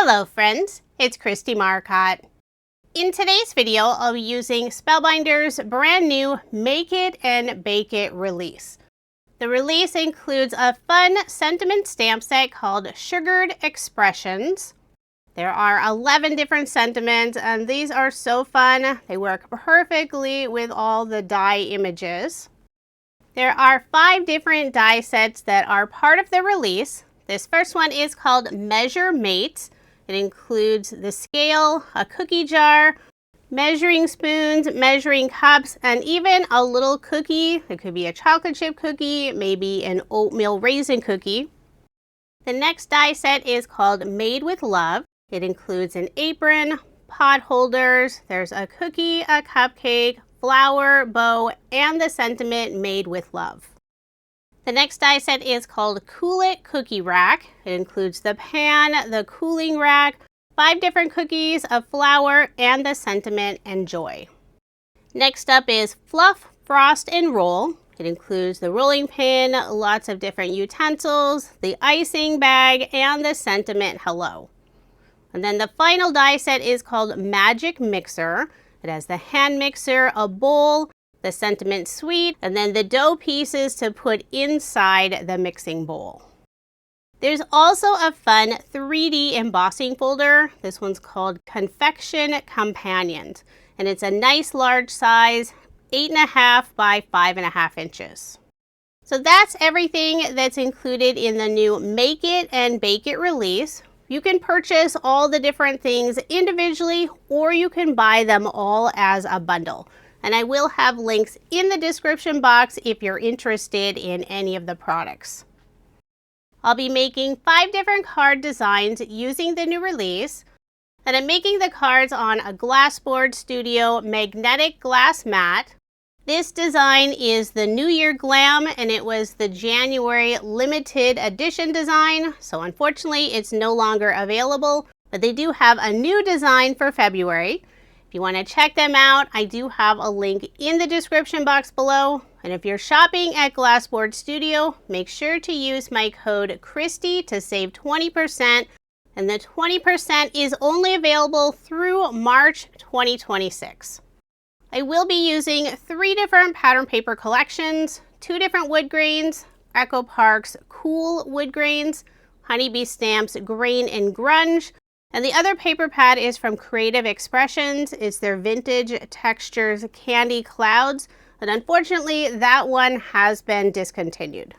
Hello friends, it's Kristie Marcotte. In today's video, I'll be using Spellbinders' brand new Make It and Bake It release. The release includes a fun sentiment stamp set called Sugared Expressions. There are 11 different sentiments and these are so fun. They work perfectly with all the die images. There are 5 different die sets that are part of the release. This first one is called Measure Mates. It includes the scale, a cookie jar, measuring spoons, measuring cups, and even a little cookie. It could be a chocolate chip cookie, maybe an oatmeal raisin cookie. The next die set is called Made with Love. It includes an apron, pot holders, there's a cookie, a cupcake, flower, bow, and the sentiment Made with Love. The next die set is called Cool It Cookie Rack. It includes the pan, the cooling rack, 5 different cookies, a flower, and the sentiment and joy. Next up is Fluff, Frost, and Roll. It includes the rolling pin, lots of different utensils, the icing bag, and the sentiment hello. And then the final die set is called Magic Mixer. It has the hand mixer, a bowl, the sentiment sweet, and then the dough pieces to put inside the mixing bowl. There's also a fun 3D embossing folder. This one's called Confection Companions, and it's a nice large size, 8.5 by 5.5 inches. So that's everything that's included in the new Make It and Bake It release. You can purchase all the different things individually, or you can buy them all as a bundle. And I will have links in the description box if you're interested in any of the products. I'll be making 5 different card designs using the new release. And I'm making the cards on a GLASSBOARD Studio magnetic glass mat. This design is the New Year Glam and it was the January limited edition design. So unfortunately it's no longer available, but they do have a new design for February. If you want to check them out, I do have a link in the description box below. And if you're shopping at GLASSBOARD Studio, make sure to use my code Kristie to save 20%. And the 20% is only available through March 2026. I will be using 3 different pattern paper collections, 2 different wood grains, Echo Park's Cool wood grains, Honeybee Stamps Grain and Grunge, and the other paper pad is from Creative Expressions. It's their Vintage Textures Candy Clouds, but unfortunately that one has been discontinued.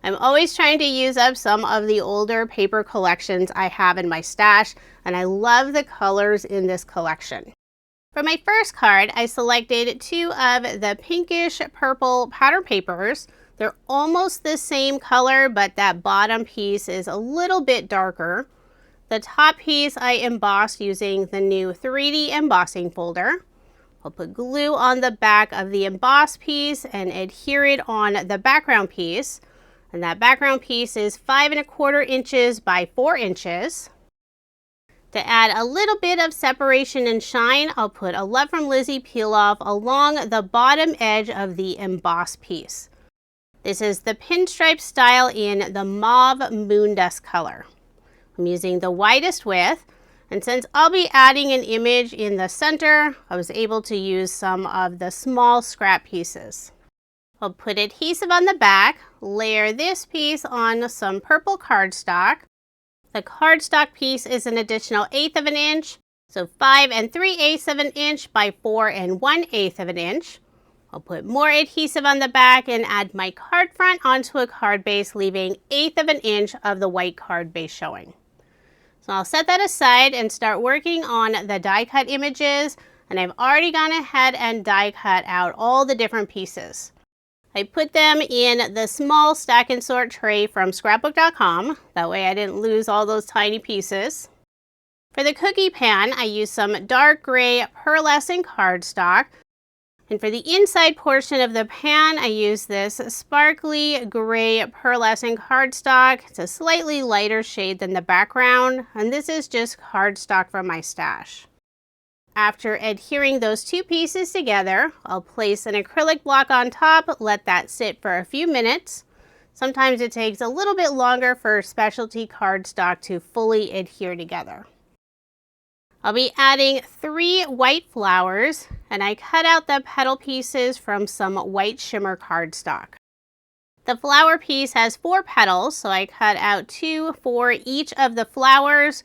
I'm always trying to use up some of the older paper collections I have in my stash, and I love the colors in this collection. For my first card, I selected 2 of the pinkish purple pattern papers. They're almost the same color, but that bottom piece is a little bit darker. The top piece I embossed using the new 3D embossing folder. I'll put glue on the back of the embossed piece and adhere it on the background piece. And that background piece is 5.25 inches by 4 inches. To add a little bit of separation and shine, I'll put a Love from Lizzie peel off along the bottom edge of the embossed piece. This is the pinstripe style in the mauve moondust color. I'm using the widest width, and since I'll be adding an image in the center, I was able to use some of the small scrap pieces. I'll put adhesive on the back, layer this piece on some purple cardstock. The cardstock piece is an additional 1/8 of an inch, so 5 3/8 of an inch by 4 1/8 of an inch. I'll put more adhesive on the back and add my card front onto a card base, leaving 1/8 of an inch of the white card base showing. So I'll set that aside and start working on the die cut images, and I've already gone ahead and die cut out all the different pieces. I put them in the small stack and sort tray from scrapbook.com. That way I didn't lose all those tiny pieces. For the cookie pan, I used some dark gray pearlescent cardstock. And for the inside portion of the pan, I use this sparkly gray pearlescent cardstock. It's a slightly lighter shade than the background, and this is just cardstock from my stash. After adhering those 2 pieces together, I'll place an acrylic block on top, let that sit for a few minutes. Sometimes it takes a little bit longer for specialty cardstock to fully adhere together. I'll be adding 3 white flowers, and I cut out the petal pieces from some white shimmer cardstock. The flower piece has 4 petals, so I cut out 2 for each of the flowers.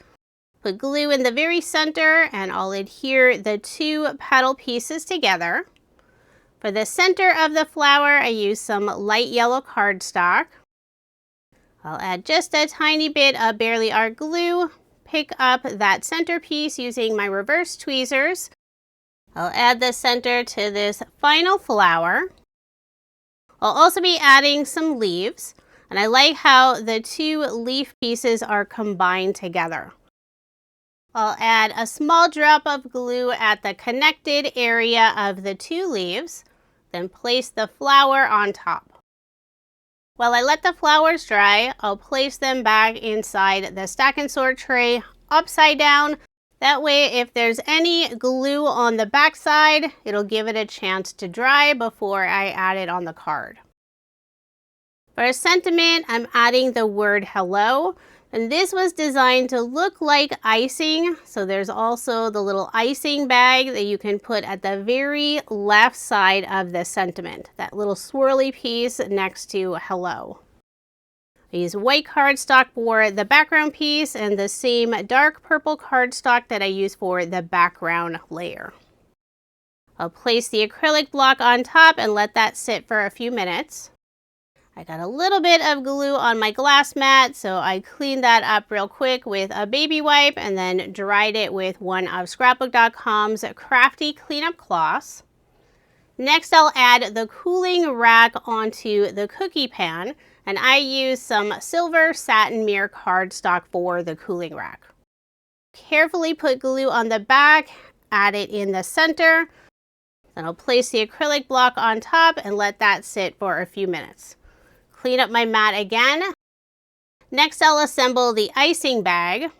Put glue in the very center, and I'll adhere the 2 petal pieces together. For the center of the flower, I use some light yellow cardstock. I'll add just a tiny bit of Barely Art glue. Pick up that centerpiece using my reverse tweezers. I'll add the center to this final flower. I'll also be adding some leaves, and I like how the 2 leaf pieces are combined together. I'll add a small drop of glue at the connected area of the 2 leaves, then place the flower on top. While I let the flowers dry, I'll place them back inside the stack and sort tray upside down. That way, if there's any glue on the back side, it'll give it a chance to dry before I add it on the card. For a sentiment, I'm adding the word hello, and this was designed to look like icing. So there's also the little icing bag that you can put at the very left side of the sentiment, that little swirly piece next to hello. I use white cardstock for the background piece and the same dark purple cardstock that I use for the background layer. I'll place the acrylic block on top and let that sit for a few minutes. I got a little bit of glue on my glass mat, so I cleaned that up real quick with a baby wipe and then dried it with one of Scrapbook.com's crafty cleanup cloths. Next, I'll add the cooling rack onto the cookie pan, and I use some silver satin mirror cardstock for the cooling rack. Carefully put glue on the back, add it in the center, then I'll place the acrylic block on top and let that sit for a few minutes. Clean up my mat again. Next, I'll assemble the icing bag.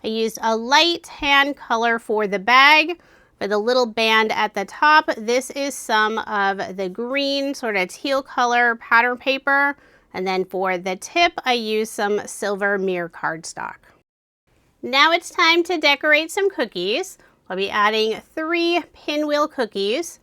I used a light tan color for the bag. For the little band at the top, this is some of the green sort of teal color pattern paper. And then for the tip, I used some silver mirror cardstock. Now it's time to decorate some cookies. I'll be adding 3 pinwheel cookies.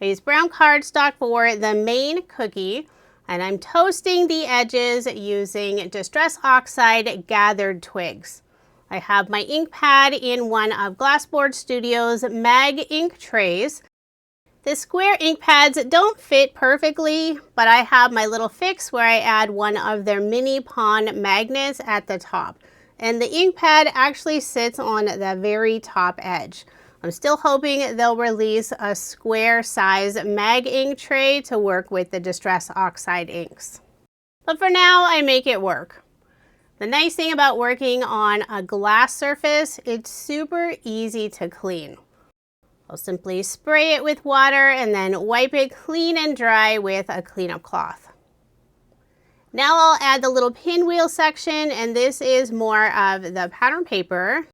I use brown cardstock for the main cookie. And I'm toasting the edges using Distress Oxide gathered twigs. I have my ink pad in one of GLASSBOARD Studios' MagInk Trays. The square ink pads don't fit perfectly, but I have my little fix where I add one of their MiniPawn Magnets at the top. And the ink pad actually sits on the very top edge. I'm still hoping they'll release a square size MagInk tray to work with the Distress Oxide inks. But for now, I make it work. The nice thing about working on a glass surface, it's super easy to clean. I'll simply spray it with water and then wipe it clean and dry with a cleanup cloth. Now I'll add the little pinwheel section, and this is more of the pattern paper.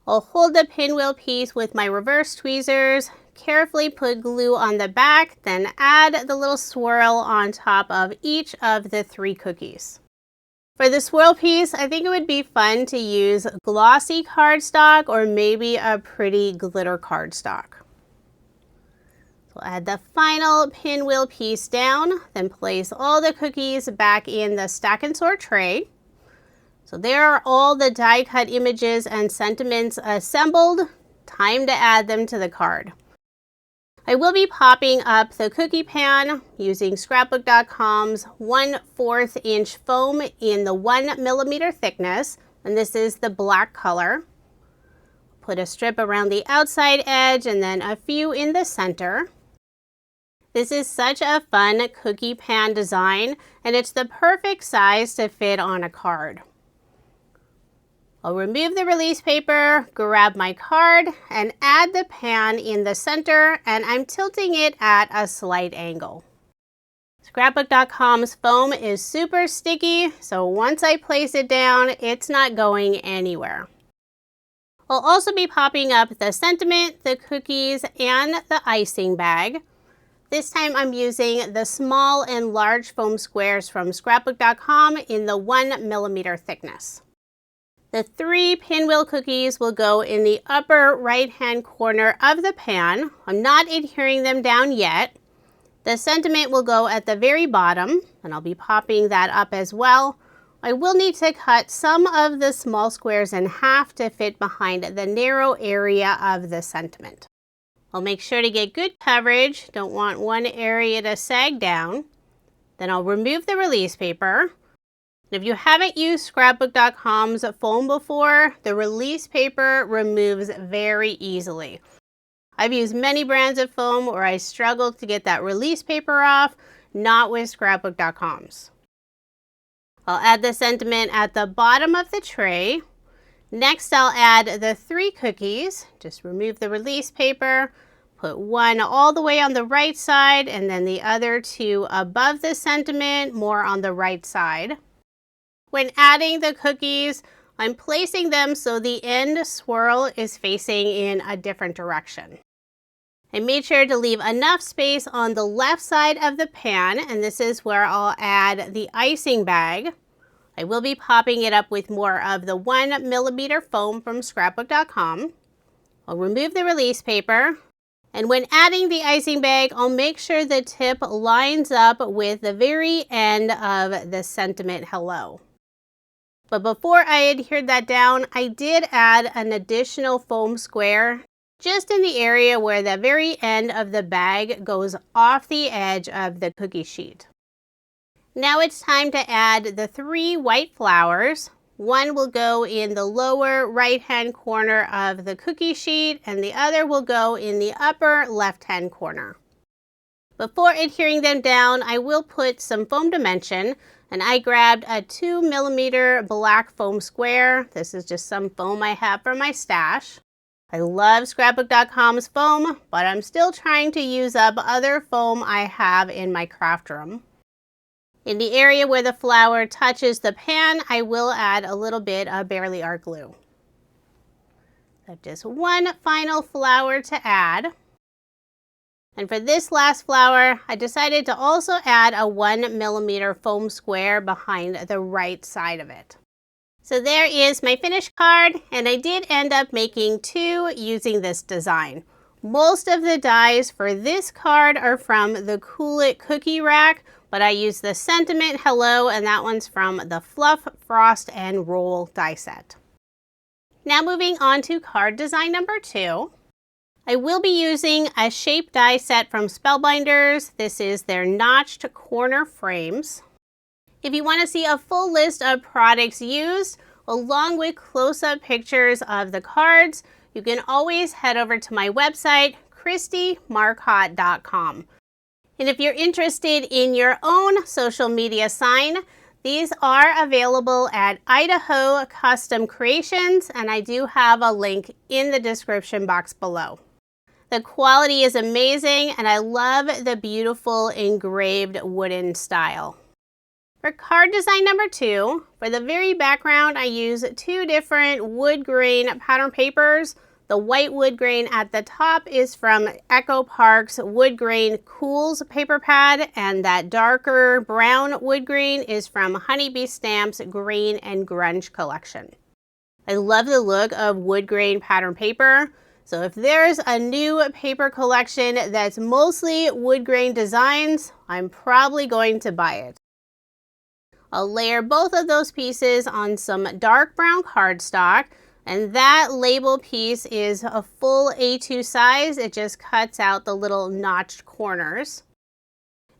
I'll hold the pinwheel piece with my reverse tweezers, carefully put glue on the back, then add the little swirl on top of each of the 3 cookies. For the swirl piece, I think it would be fun to use glossy cardstock or maybe a pretty glitter cardstock. So I'll add the final pinwheel piece down, then place all the cookies back in the stack and sort tray. So there are all the die cut images and sentiments assembled. Time to add them to the card. I will be popping up the cookie pan using Scrapbook.com's 1/4 inch foam in the 1 millimeter thickness, and this is the black color. Put a strip around the outside edge and then a few in the center. This is such a fun cookie pan design, and it's the perfect size to fit on a card. I'll remove the release paper, grab my card, and add the pan in the center, and I'm tilting it at a slight angle. Scrapbook.com's foam is super sticky, so once I place it down, it's not going anywhere. I'll also be popping up the sentiment, the cookies, and the icing bag. This time I'm using the small and large foam squares from scrapbook.com in the 1mm thickness. The 3 pinwheel cookies will go in the upper right-hand corner of the pan. I'm not adhering them down yet. The sentiment will go at the very bottom, and I'll be popping that up as well. I will need to cut some of the small squares in half to fit behind the narrow area of the sentiment. I'll make sure to get good coverage. Don't want one area to sag down. Then I'll remove the release paper. If you haven't used scrapbook.com's foam before, the release paper removes very easily. I've used many brands of foam where I struggled to get that release paper off, not with scrapbook.com's. I'll add the sentiment at the bottom of the tray. Next, I'll add the 3 cookies. Just remove the release paper, put one all the way on the right side, and then the other 2 above the sentiment, more on the right side. When adding the cookies, I'm placing them so the end swirl is facing in a different direction. I made sure to leave enough space on the left side of the pan, and this is where I'll add the icing bag. I will be popping it up with more of the 1mm foam from scrapbook.com. I'll remove the release paper, and when adding the icing bag, I'll make sure the tip lines up with the very end of the sentiment hello. But before I adhered that down, I did add an additional foam square just in the area where the very end of the bag goes off the edge of the cookie sheet. Now it's time to add the 3 white flowers. One will go in the lower right-hand corner of the cookie sheet, and the other will go in the upper left-hand corner. Before adhering them down, I will put some foam dimension, and I grabbed a 2mm black foam square. This is just some foam I have from my stash. I love scrapbook.com's foam, but I'm still trying to use up other foam I have in my craft room. In the area where the flower touches the pan, I will add a little bit of Barely Art glue. So just one final flower to add. And for this last flower, I decided to also add a 1mm foam square behind the right side of it. So there is my finished card, and I did end up making 2 using this design. Most of the dies for this card are from the Cool It cookie rack, but I used the sentiment hello, and that one's from the Fluff, Frost, and Roll die set. Now moving on to card design number 2. I will be using a shape die set from Spellbinders. This is their notched corner frames. If you want to see a full list of products used, along with close-up pictures of the cards, you can always head over to my website, KristieMarcotte.com. And if you're interested in your own social media sign, these are available at Idaho Custom Creations, and I do have a link in the description box below. The quality is amazing, and I love the beautiful engraved wooden style. For card design number 2, for the very background, I use 2 different wood grain pattern papers. The white wood grain at the top is from Echo Park's Wood Grain Cools paper pad, and that darker brown wood grain is from Honeybee Stamps Green and Grunge collection. I love the look of wood grain pattern paper. So if there's a new paper collection that's mostly wood grain designs, I'm probably going to buy it. I'll layer both of those pieces on some dark brown cardstock, and that label piece is a full A2 size. It just cuts out the little notched corners.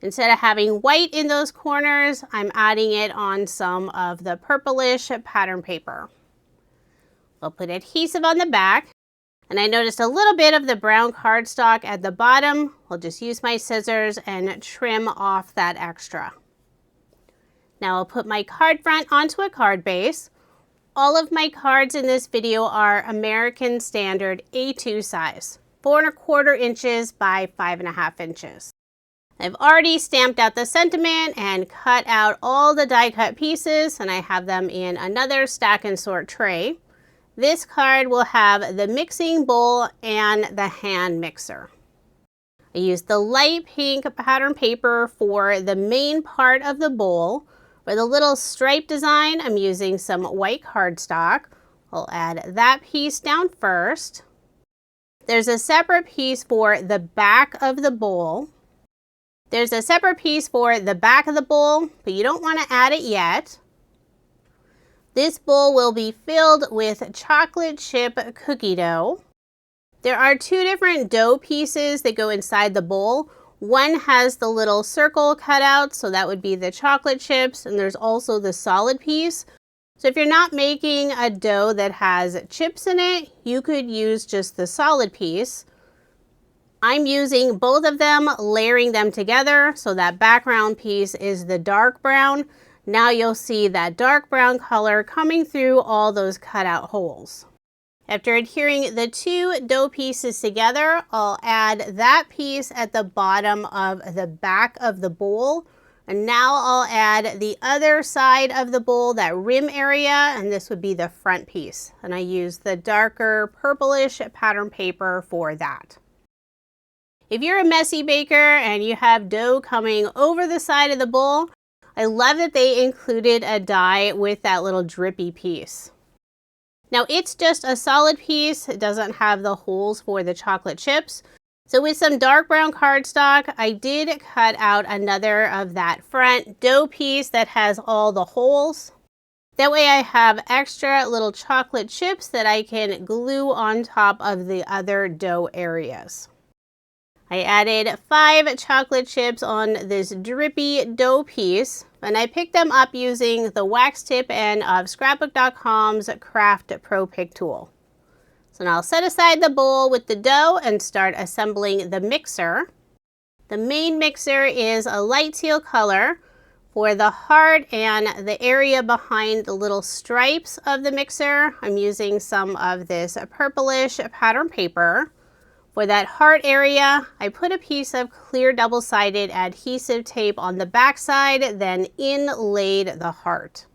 Instead of having white in those corners, I'm adding it on some of the purplish pattern paper. I'll put adhesive on the back, and I noticed a little bit of the brown cardstock at the bottom. I'll just use my scissors and trim off that extra. Now I'll put my card front onto a card base. All of my cards in this video are American Standard A2 size, 4¼ inches by 5½ inches. I've already stamped out the sentiment and cut out all the die cut pieces, and I have them in another stack and sort tray. This card will have the mixing bowl and the hand mixer. I used the light pink pattern paper for the main part of the bowl. For the little stripe design, I'm using some white cardstock. I'll add that piece down first. There's a separate piece for the back of the bowl. There's a separate piece for the back of the bowl, but you don't want to add it yet. This bowl will be filled with chocolate chip cookie dough. There are two different dough pieces that go inside the bowl. One has the little circle cut out, so that would be the chocolate chips, and there's also the solid piece. So if you're not making a dough that has chips in it, you could use just the solid piece. I'm using both of them, layering them together, so that background piece is the dark brown. Now you'll see that dark brown color coming through all those cutout holes. After adhering the two dough pieces together, I'll add that piece at the bottom of the back of the bowl. And now I'll add the other side of the bowl, that rim area, and this would be the front piece. And I use the darker purplish pattern paper for that. If you're a messy baker and you have dough coming over the side of the bowl, I love that they included a die with that little drippy piece. Now it's just a solid piece. It doesn't have the holes for the chocolate chips. So with some dark brown cardstock, I did cut out another of that front dough piece that has all the holes. That way I have extra little chocolate chips that I can glue on top of the other dough areas. I added 5 chocolate chips on this drippy dough piece, and I picked them up using the wax tip end of Scrapbook.com's Craft Pro Pick tool. So now I'll set aside the bowl with the dough and start assembling the mixer. The main mixer is a light teal color. For the heart and the area behind the little stripes of the mixer, I'm using some of this purplish pattern paper. For that heart area, I put a piece of clear double-sided adhesive tape on the back side, then inlaid the heart.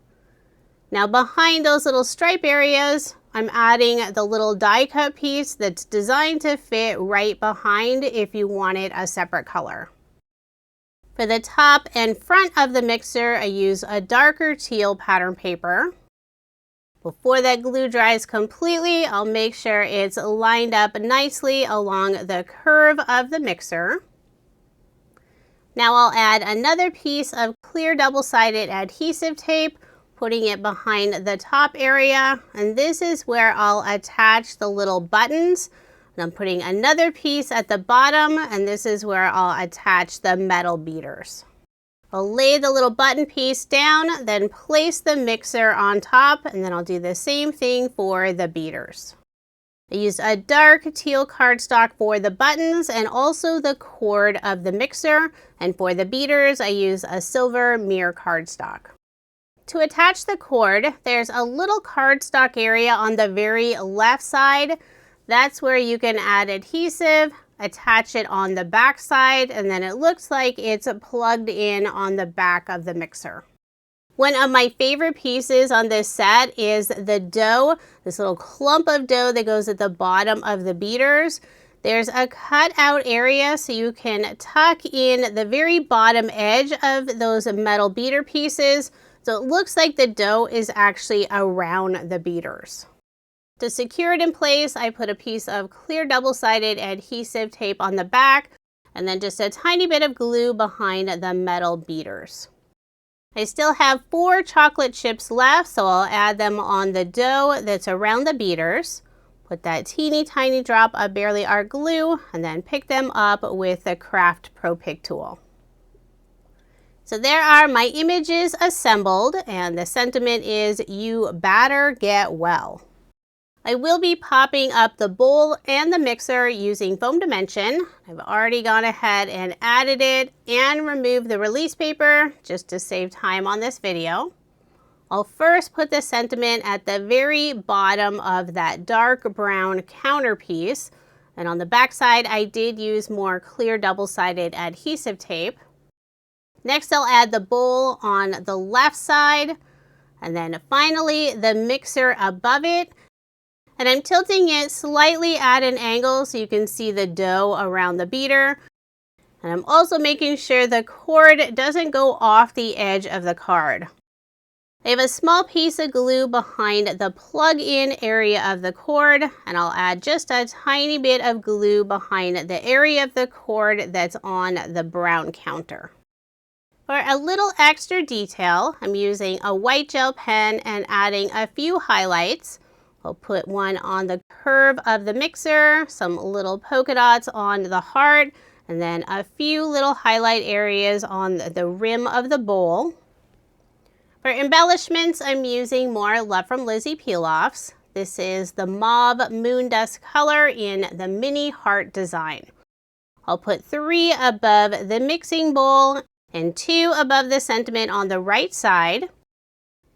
Now behind those little stripe areas, I'm adding the little die cut piece that's designed to fit right behind if you wanted a separate color. For the top and front of the mixer, I use a darker teal pattern paper. Before that glue dries completely, I'll make sure it's lined up nicely along the curve of the mixer. Now I'll add another piece of clear double-sided adhesive tape, putting it behind the top area, and this is where I'll attach the little buttons. And I'm putting another piece at the bottom, and this is where I'll attach the metal beaters. I'll lay the little button piece down, then place the mixer on top, and then I'll do the same thing for the beaters. I used a dark teal cardstock for the buttons and also the cord of the mixer, and for the beaters I use a silver mirror cardstock. To attach the cord, there's a little cardstock area on the very left side. That's where you can add adhesive, attach it on the back side, and then it looks like it's plugged in on the back of the mixer. One of my favorite pieces on this set is the dough, this little clump of dough that goes at the bottom of the beaters. There's a cutout area so you can tuck in the very bottom edge of those metal beater pieces, so it looks like the dough is actually around the beaters. To secure it in place, I put a piece of clear double-sided adhesive tape on the back and then just a tiny bit of glue behind the metal beaters. I still have 4 chocolate chips left, so I'll add them on the dough that's around the beaters. Put that teeny tiny drop of Barely Art glue and then pick them up with the Craft Pro Pick tool. So there are my images assembled, and the sentiment is you batter get well. I will be popping up the bowl and the mixer using foam dimension. I've already gone ahead and added it and removed the release paper just to save time on this video. I'll first put the sentiment at the very bottom of that dark brown counter piece, and on the back side I did use more clear double-sided adhesive tape. Next I'll add the bowl on the left side, and then finally the mixer above it. And I'm tilting it slightly at an angle so you can see the dough around the beater. And I'm also making sure the cord doesn't go off the edge of the card. I have a small piece of glue behind the plug-in area of the cord, and I'll add just a tiny bit of glue behind the area of the cord that's on the brown counter. For a little extra detail, I'm using a white gel pen and adding a few highlights. I'll put one on the curve of the mixer, some little polka dots on the heart, and then a few little highlight areas on the rim of the bowl. For embellishments, I'm using more Love from Lizzie peel-offs. This is the Mauve Moon Dust color in the mini heart design. I'll put 3 above the mixing bowl and 2 above the sentiment on the right side.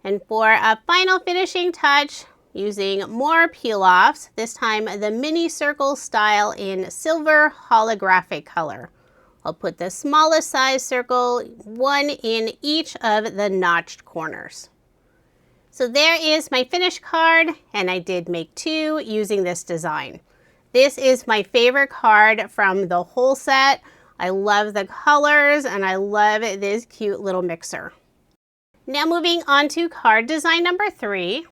And for a final finishing touch, using more peel-offs, this time the mini circle style in silver holographic color. I'll put the smallest size circle, 1 in each of the notched corners. So there is my finished card, and I did make 2 using this design. This is my favorite card from the whole set. I love the colors, and I love this cute little mixer. Now moving on to card design number 3.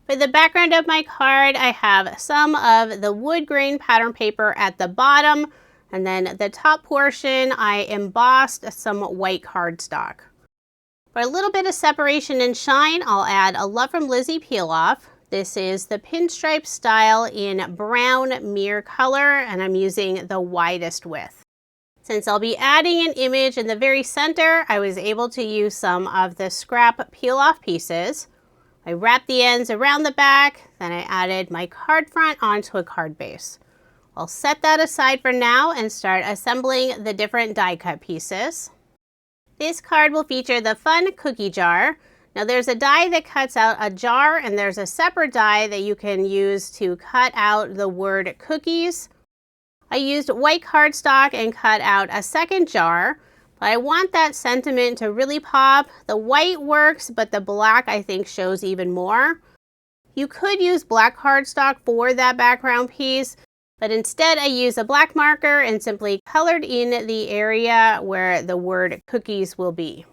For the background of my card, I have some of the wood grain pattern paper at the bottom, and then the top portion, I embossed some white cardstock. For a little bit of separation and shine, I'll add a Love from Lizzie peel-off. This is the pinstripe style in brown mirror color, and I'm using the widest width. Since I'll be adding an image in the very center, I was able to use some of the scrap peel-off pieces. I wrapped the ends around the back, then I added my card front onto a card base. I'll set that aside for now and start assembling the different die cut pieces. This card will feature the fun cookie jar. Now there's a die that cuts out a jar, and there's a separate die that you can use to cut out the word cookies. I used white cardstock and cut out a second jar, but I want that sentiment to really pop. The white works, but the black I think shows even more. You could use black cardstock for that background piece, but instead I used a black marker and simply colored in the area where the word cookies will be.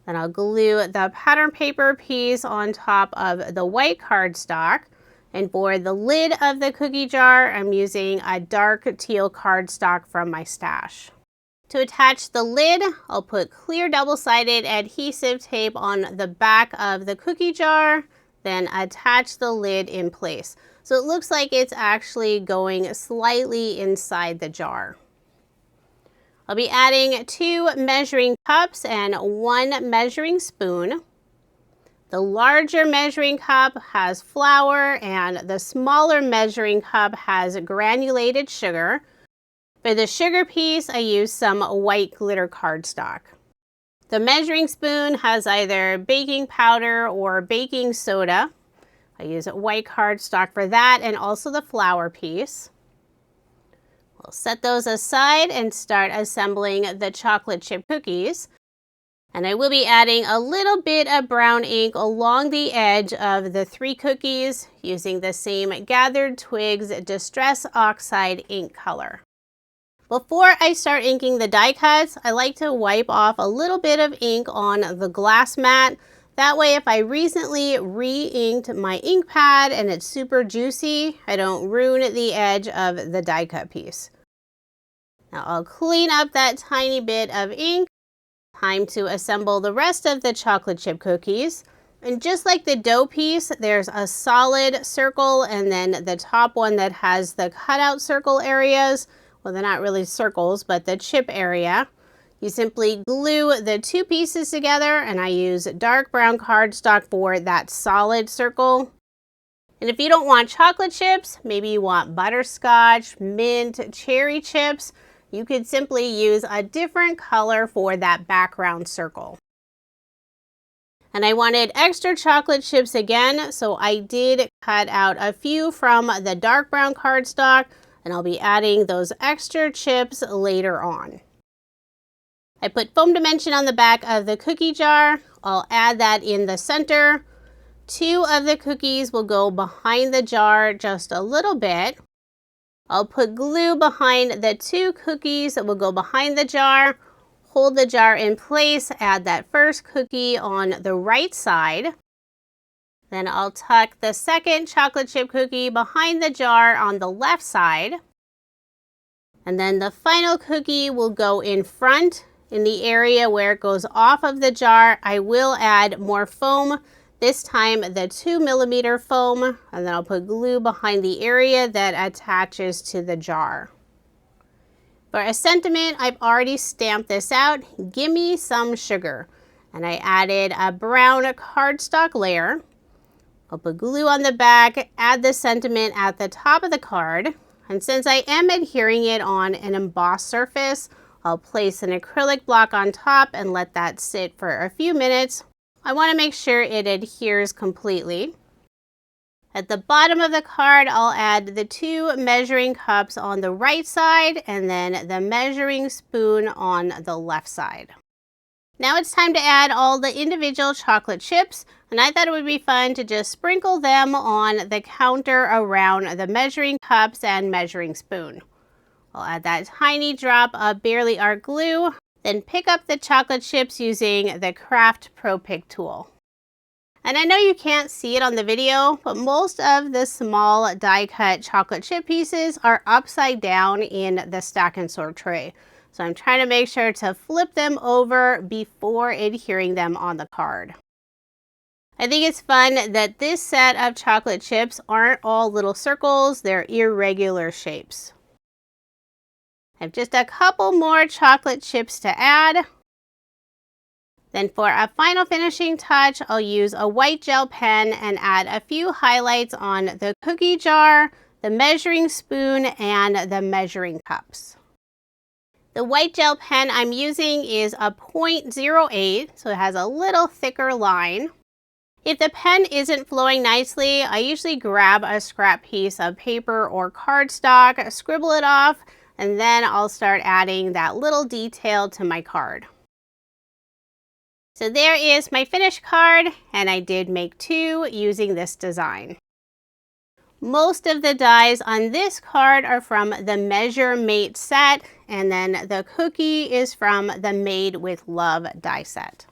Then I'll glue the pattern paper piece on top of the white cardstock. And for the lid of the cookie jar, I'm using a dark teal cardstock from my stash. To attach the lid, I'll put clear double-sided adhesive tape on the back of the cookie jar, then attach the lid in place. So it looks like it's actually going slightly inside the jar. I'll be adding 2 measuring cups and 1 measuring spoon. The larger measuring cup has flour, and the smaller measuring cup has granulated sugar. For the sugar piece, I used some white glitter cardstock. The measuring spoon has either baking powder or baking soda. I use white cardstock for that, and also the flour piece. We'll set those aside and start assembling the chocolate chip cookies. And I will be adding a little bit of brown ink along the edge of the 3 cookies using the same Gathered Twigs Distress Oxide ink color. Before I start inking the die cuts, I like to wipe off a little bit of ink on the glass mat. That way, if I recently re-inked my ink pad and it's super juicy, I don't ruin the edge of the die cut piece. Now I'll clean up that tiny bit of ink. Time to assemble the rest of the chocolate chip cookies. And just like the dough piece, there's a solid circle and then the top one that has the cutout circle areas. Well, they're not really circles, but the chip area. You simply glue the 2 pieces together, and I use dark brown cardstock for that solid circle. And if you don't want chocolate chips, maybe you want butterscotch, mint, cherry chips, you could simply use a different color for that background circle. And I wanted extra chocolate chips again, so I did cut out a few from the dark brown cardstock, and I'll be adding those extra chips later on. I put foam dimension on the back of the cookie jar. I'll add that in the center. 2 of the cookies will go behind the jar just a little bit. I'll put glue behind the 2 cookies that will go behind the jar, hold the jar in place, add that first cookie on the right side. Then I'll tuck the second chocolate chip cookie behind the jar on the left side. And then the final cookie will go in front in the area where it goes off of the jar. I will add more foam, this time the 2mm foam, and then I'll put glue behind the area that attaches to the jar. For a sentiment, I've already stamped this out. Give me some sugar. And I added a brown cardstock layer. I'll put glue on the back, add the sentiment at the top of the card. And since I am adhering it on an embossed surface, I'll place an acrylic block on top and let that sit for a few minutes. I want to make sure it adheres completely. At the bottom of the card, I'll add the 2 measuring cups on the right side and then the measuring spoon on the left side. Now it's time to add all the individual chocolate chips, and I thought it would be fun to just sprinkle them on the counter around the measuring cups and measuring spoon. I'll add that tiny drop of Barely Art glue, then pick up the chocolate chips using the Craft Pro Pick tool. And I know you can't see it on the video, but most of the small die cut chocolate chip pieces are upside down in the stack and sort tray. So I'm trying to make sure to flip them over before adhering them on the card. I think it's fun that this set of chocolate chips aren't all little circles, they're irregular shapes. I have just a couple more chocolate chips to add. Then for a final finishing touch, I'll use a white gel pen and add a few highlights on the cookie jar, the measuring spoon, and the measuring cups. The white gel pen I'm using is a 0.08, so it has a little thicker line. If the pen isn't flowing nicely, I usually grab a scrap piece of paper or cardstock, scribble it off, and then I'll start adding that little detail to my card. So there is my finished card, and I did make 2 using this design. Most of the dies on this card are from the Measure Mate set, and then the cookie is from the Made with Love die set.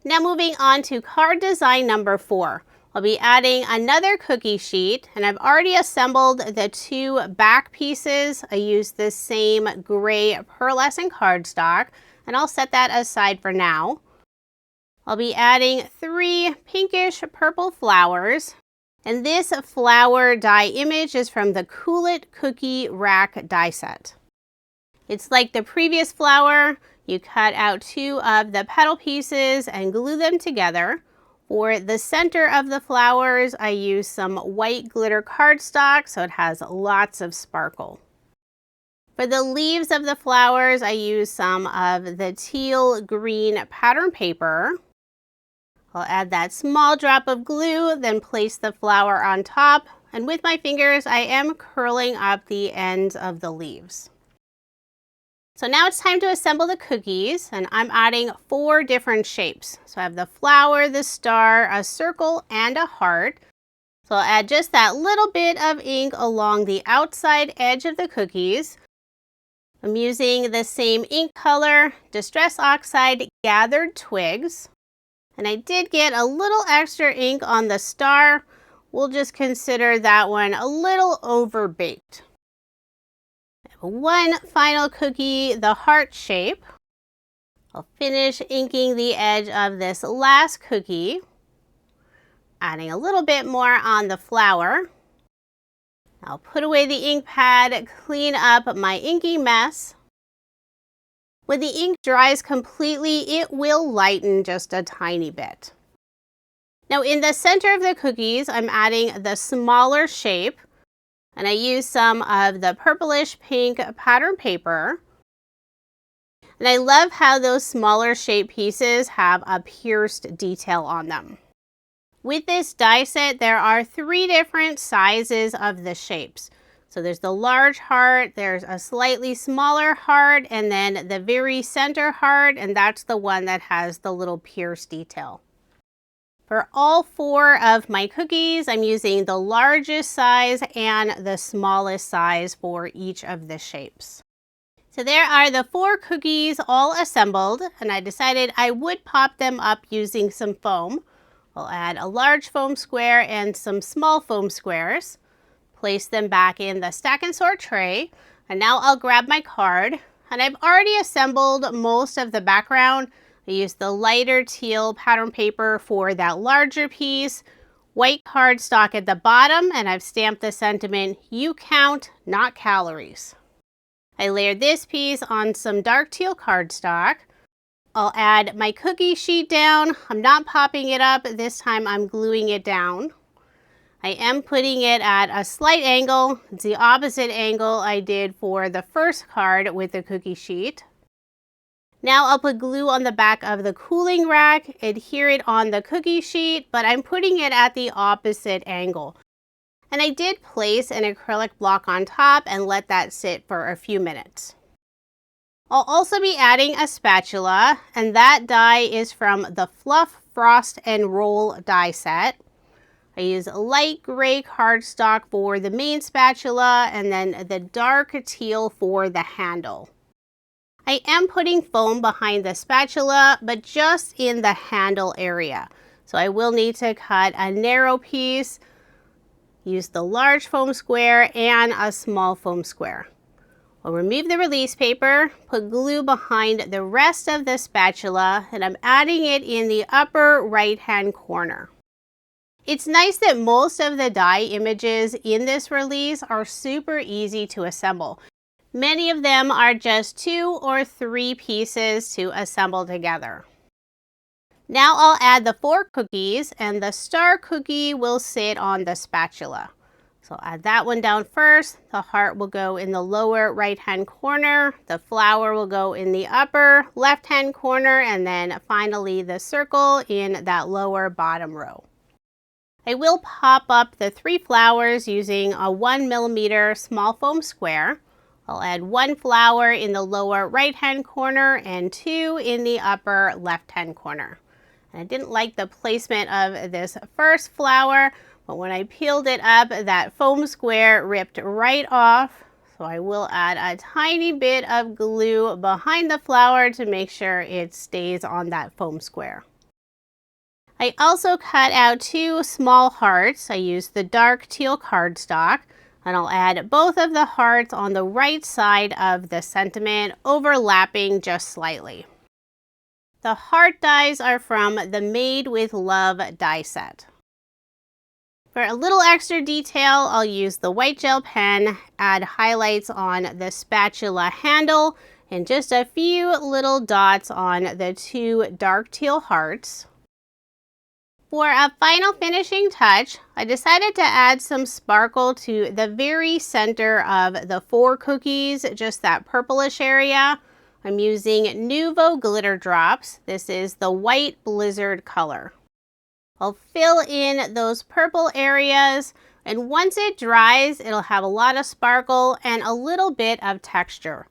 Now moving on to card design number 4. I'll be adding another cookie sheet, and I've already assembled the 2 back pieces. I used the same gray pearlescent cardstock, and I'll set that aside for now. I'll be adding 3 pinkish purple flowers, and this flower die image is from the Cool It Cookie Rack die set. It's like the previous flower. You cut out 2 of the petal pieces and glue them together. For the center of the flowers, I use some white glitter cardstock so it has lots of sparkle. For the leaves of the flowers, I use some of the teal green pattern paper. I'll add that small drop of glue, then place the flower on top, and with my fingers, I am curling up the ends of the leaves. So now it's time to assemble the cookies, and I'm adding 4 different shapes. So I have the flower, the star, a circle, and a heart. So I'll add just that little bit of ink along the outside edge of the cookies. I'm using the same ink color, Distress Oxide Gathered Twigs. And I did get a little extra ink on the star. We'll just consider that one a little overbaked. One final cookie, the heart shape. I'll finish inking the edge of this last cookie, adding a little bit more on the flower. I'll put away the ink pad, clean up my inky mess. When the ink dries completely, it will lighten just a tiny bit. Now in the center of the cookies, I'm adding the smaller shape. And I use some of the purplish pink pattern paper. And I love how those smaller shape pieces have a pierced detail on them. With this die set, there are 3 different sizes of the shapes. So there's the large heart, there's a slightly smaller heart, and then the very center heart, and that's the one that has the little pierced detail. For all 4 of my cookies, I'm using the largest size and the smallest size for each of the shapes. So there are the 4 cookies all assembled, and I decided I would pop them up using some foam. I'll add a large foam square and some small foam squares. Place them back in the stack and sort tray, and now I'll grab my card. And I've already assembled most of the background. I used the lighter teal pattern paper for that larger piece, white cardstock at the bottom, and I've stamped the sentiment, "You count, not calories." I layered this piece on some dark teal cardstock. I'll add my cookie sheet down. I'm not popping it up. This time I'm gluing it down. I am putting it at a slight angle. It's the opposite angle I did for the first card with the cookie sheet. Now I'll put glue on the back of the cooling rack, adhere it on the cookie sheet, but I'm putting it at the opposite angle. And I did place an acrylic block on top and let that sit for a few minutes. I'll also be adding a spatula, and that die is from the Fluff, Frost, and Roll die set. I use light gray cardstock for the main spatula and then the dark teal for the handle. I am putting foam behind the spatula, but just in the handle area. So I will need to cut a narrow piece, use the large foam square and a small foam square. I'll remove the release paper, put glue behind the rest of the spatula, and I'm adding it in the upper right-hand corner. It's nice that most of the die images in this release are super easy to assemble. Many of them are just 2 or 3 pieces to assemble together. Now I'll add the 4 cookies, and the star cookie will sit on the spatula. So I'll add that one down first. The heart will go in the lower right-hand corner. The flower will go in the upper left-hand corner, and then finally the circle in that lower bottom row. I will pop up the 3 flowers using a 1mm small foam square. I'll add 1 flower in the lower right-hand corner and 2 in the upper left-hand corner. I didn't like the placement of this first flower, but when I peeled it up, that foam square ripped right off. So I will add a tiny bit of glue behind the flower to make sure it stays on that foam square. I also cut out 2 small hearts. I used the dark teal cardstock, and I'll add both of the hearts on the right side of the sentiment, overlapping just slightly. The heart dies are from the Made with Love die set. For a little extra detail, I'll use the white gel pen, add highlights on the spatula handle, and just a few little dots on the 2 dark teal hearts. For a final finishing touch, I decided to add some sparkle to the very center of the 4 cookies, just that purplish area. I'm using Nuvo glitter drops. This is the white blizzard color. I'll fill in those purple areas, and once it dries, it'll have a lot of sparkle and a little bit of texture.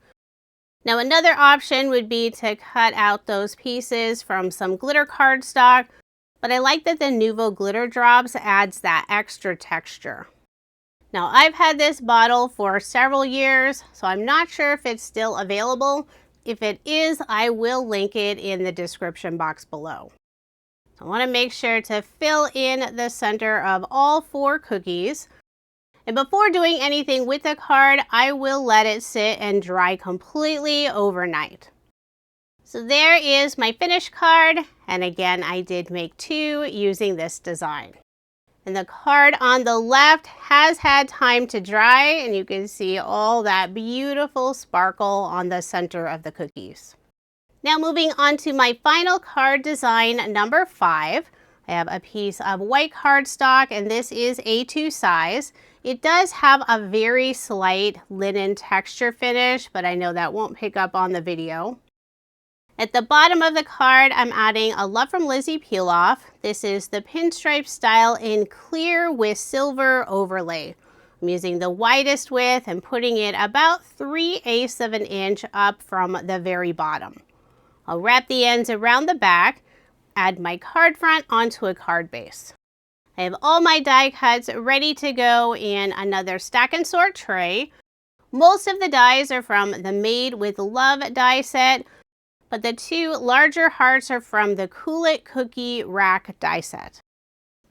Now another option would be to cut out those pieces from some glitter cardstock, but I like that the Nuvo glitter drops adds that extra texture. Now I've had this bottle for several years, so I'm not sure if it's still available. If it is, I will link it in the description box below. I want to make sure to fill in the center of all 4 cookies. And before doing anything with the card, I will let it sit and dry completely overnight. So there is my finished card, and again I did make 2 using this design. And the card on the left has had time to dry, and you can see all that beautiful sparkle on the center of the cookies. Now moving on to my final card design, number 5. I have a piece of white cardstock, and this is A2 size. It does have a very slight linen texture finish, but I know that won't pick up on the video. At the bottom of the card, I'm adding a Love from Lizzie peel off. This is the pinstripe style in clear with silver overlay. I'm using the widest width and putting it about 3/8 of an inch up from the very bottom. I'll wrap the ends around the back, add my card front onto a card base. I have all my die cuts ready to go in another stack and sort tray. Most of the dies are from the Made with Love die set, but the two larger hearts are from the Cool It Cookie Rack die set.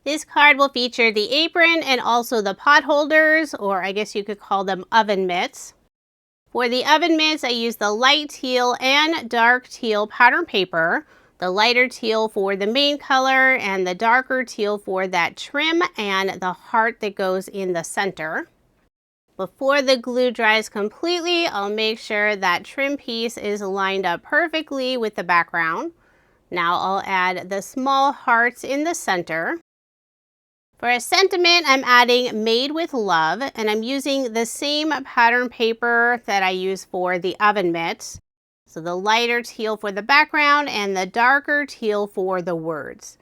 This card will feature the apron and also the pot holders, or I guess you could call them oven mitts. For the oven mitts, I use the light teal and dark teal pattern paper, the lighter teal for the main color and the darker teal for that trim and the heart that goes in the center. Before the glue dries completely, I'll make sure that trim piece is lined up perfectly with the background. Now I'll add the small hearts in the center. For a sentiment, I'm adding Made with Love, and I'm using the same pattern paper that I use for the oven mitts. So the lighter teal for the background and the darker teal for the words.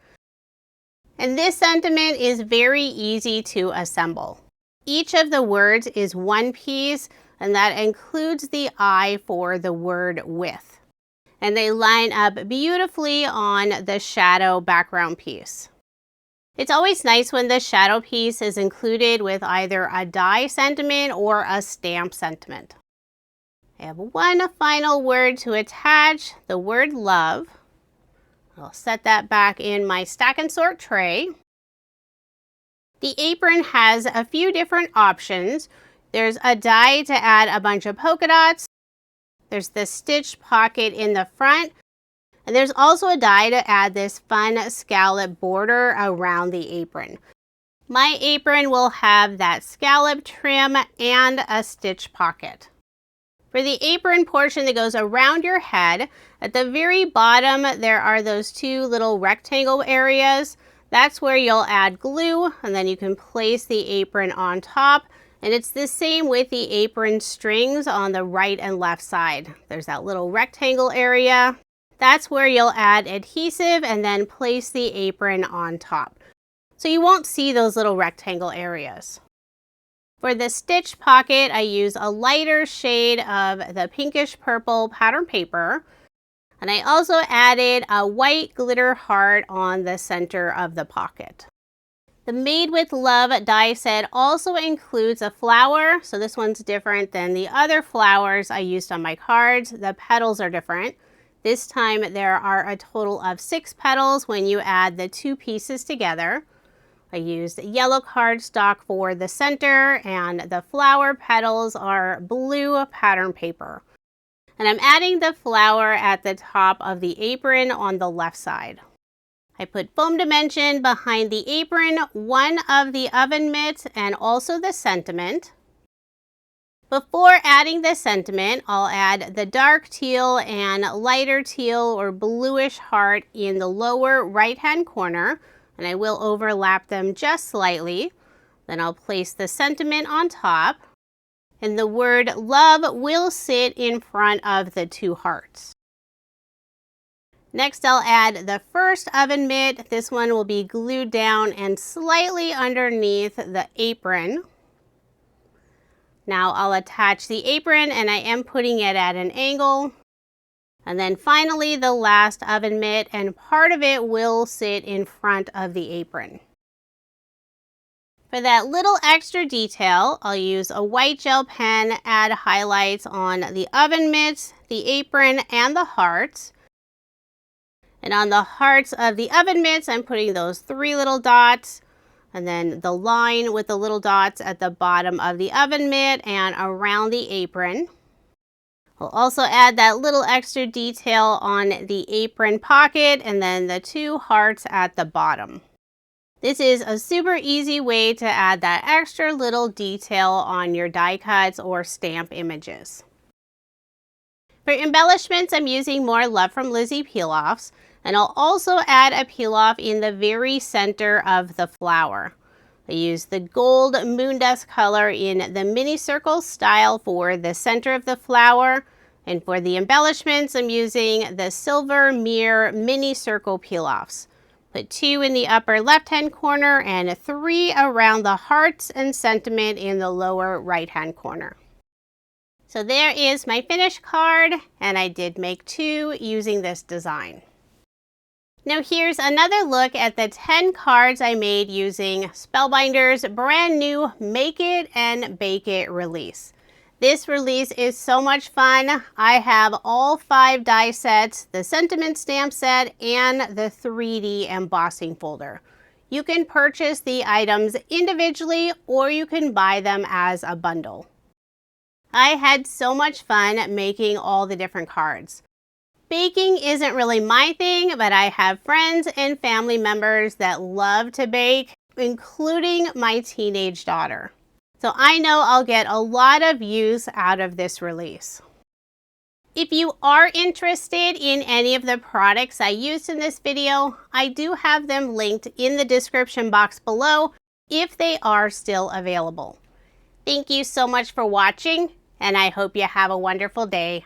And this sentiment is very easy to assemble. Each of the words is one piece, and that includes the I for the word with. And they line up beautifully on the shadow background piece. It's always nice when the shadow piece is included with either a die sentiment or a stamp sentiment. I have one final word to attach, the word love. I'll set that back in my stack and sort tray. The apron has a few different options. There's a die to add a bunch of polka dots. There's the stitched pocket in the front. And there's also a die to add this fun scallop border around the apron. My apron will have that scallop trim and a stitch pocket. For the apron portion that goes around your head, at the very bottom there are those two little rectangle areas. That's where you'll add glue, and then you can place the apron on top. And it's the same with the apron strings on the right and left side. There's that little rectangle area. That's where you'll add adhesive and then place the apron on top. So you won't see those little rectangle areas. For the stitch pocket, I use a lighter shade of the pinkish purple pattern paper. And I also added a white glitter heart on the center of the pocket. The Made with Love die set also includes a flower. So this one's different than the other flowers I used on my cards. The petals are different. This time there are a total of 6 petals when you add the two pieces together. I used yellow cardstock for the center, and the flower petals are blue pattern paper. And I'm adding the flower at the top of the apron on the left side. I put foam dimension behind the apron, one of the oven mitts, and also the sentiment. Before adding the sentiment, I'll add the dark teal and lighter teal or bluish heart in the lower right-hand corner, and I will overlap them just slightly. Then I'll place the sentiment on top, and the word love will sit in front of the two hearts. Next, I'll add the first oven mitt. This one will be glued down and slightly underneath the apron. Now I'll attach the apron, and I am putting it at an angle. And then finally the last oven mitt, and part of it will sit in front of the apron. For that little extra detail, I'll use a white gel pen, add highlights on the oven mitts, the apron, and the hearts. And on the hearts of the oven mitts, I'm putting those 3 little dots, and then the line with the little dots at the bottom of the oven mitt and around the apron. I'll also add that little extra detail on the apron pocket and then the 2 hearts at the bottom. This is a super easy way to add that extra little detail on your die cuts or stamp images. For embellishments, I'm using more Love from Lizzie peel-offs, and I'll also add a peel-off in the very center of the flower. I use the gold moon dust color in the mini circle style for the center of the flower, and for the embellishments, I'm using the silver mirror mini circle peel-offs. Put 2 in the upper left-hand corner and 3 around the hearts and sentiment in the lower right-hand corner. So there is my finished card, and I did make 2 using this design. Now here's another look at the 10 cards I made using Spellbinders' brand new Make It and Bake It release. This release is so much fun. I have all 5 die sets, the sentiment stamp set, and the 3D embossing folder. You can purchase the items individually or you can buy them as a bundle. I had so much fun making all the different cards. Baking isn't really my thing, but I have friends and family members that love to bake, including my teenage daughter. So I know I'll get a lot of use out of this release. If you are interested in any of the products I used in this video, I do have them linked in the description box below if they are still available. Thank you so much for watching, and I hope you have a wonderful day.